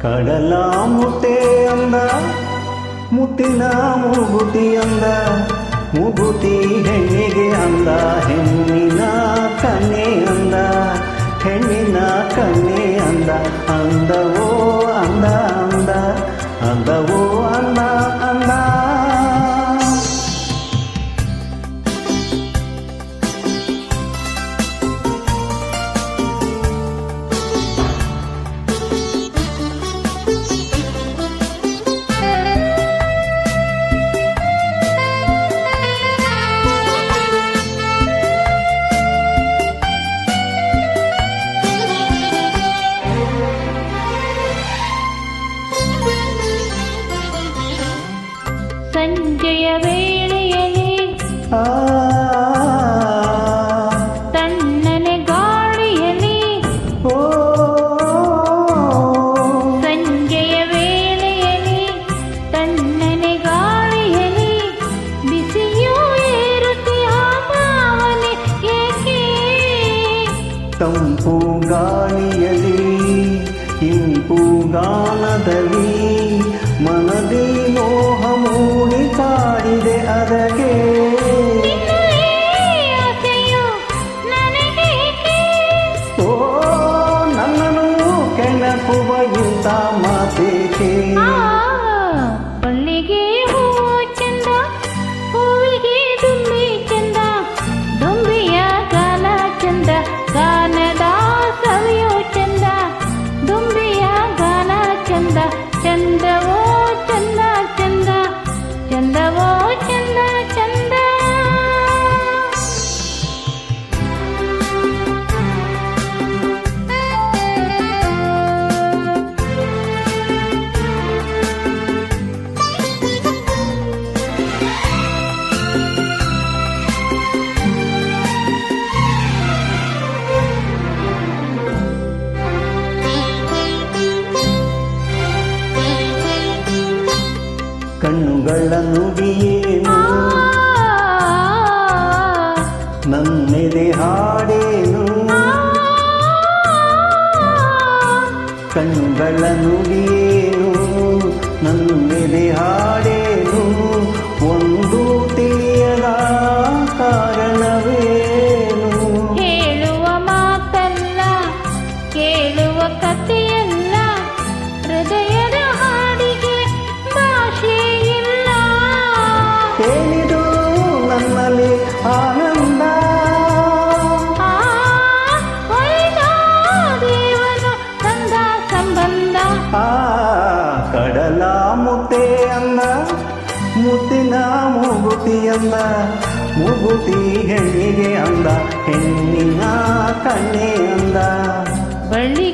ಕಡಲ ಮುತ್ತೆ ಅಂದ ಮುತ್ತಿನ ಮೂಗುತಿ ಅಂದ ಮೂಗುತಿ ಹೆಣ್ಣಿಗೆ ಅಂದ ಹೆಣ್ಣಿನ ಕನ್ನೆ ಅಂದ ಹೆಣ್ಣಿನ ಕನ್ನೆ ಅಂದ ಅಂದವೋ ಅಂದ ಅಂದ ಅಂದವೋ ಅಂದ ಅಂದ ಸಂಜೆಯ ವೇಳೆಯಲ್ಲಿ ತಣ್ಣನೆ ಗಾಳಿಯಲ್ಲಿ ಸಂಜೆಯ ವೇಳೆಯಲ್ಲಿ ತಣ್ಣನೆ ಗಾಳಿಯಲ್ಲಿ ಬಿಸಿಯೂ ಏರುತ್ತೀಯ ಭಾವನೆ ಏಕೆ ತಂಪು ಗಾಳಿಯಲ್ಲಿ ಇಂಪು ಗಾನದಲ್ಲಿ ಮನದಿ ಮೋಹ ಮೂಡಿ ಕಾಡಿದೆ ಅದಕ್ಕೆ ಓ ನನ್ನನ್ನು ಕೆಣಕುವ ಇಂಥ ಮಾತೇಕೆ ಬಳ್ಳಿಗೆ ಹೂವು ಚಂದ ಹೂವಿಗೆ ದುಂಬಿ ಚಂದ ದುಂಬಿಯ ಗಾನ ಚಂದ ಗಾನದ ಸವಿಯೋ ಚಂದ ದುಂಬಿಯ ಗಾನ ಚಂದ ಚಂದವೋ ಚಂದ ಚಂದ ಚಂದವೋ ಚಂದ ಚಂದ ಕಣ್ಣುಗಳ ನುಡಿಯೇನು ನನ್ನೆದೆ ಹಾಡೇನು ಕಣ್ಣುಗಳ ನುಡಿಯೇನು ನನ್ನೆದೆ ಹಾಡೇನು ಒಂದು ತಿಳಿಯದ ಕಾರಣವೇನು ಹೇಳುವ ಮಾತಲ್ಲ ಕೇಳುವ ಕಥೆಯಲ್ಲ ಹೃದಯದ ಹಾಡಿಗೆ ಭಾಷೆ ಇಲ್ಲ ಏನಿದು ನನ್ನಲ್ಲಿ ಆನಂದ ದೇವನು ತಂದ ಸಂಬಂಧ ಕಡಲ ಮುತ್ತೆ ಅಂದ ಮುತ್ತಿನ ಮೂಗುತಿ ಅಂದ ಮೂಗುತಿ ಹೆಣ್ಣಿಗೆ ಅಂದ ಹೆಣ್ಣಿನ ಕಣ್ಣೆ ಅಂದ ಬಳ್ಳಿ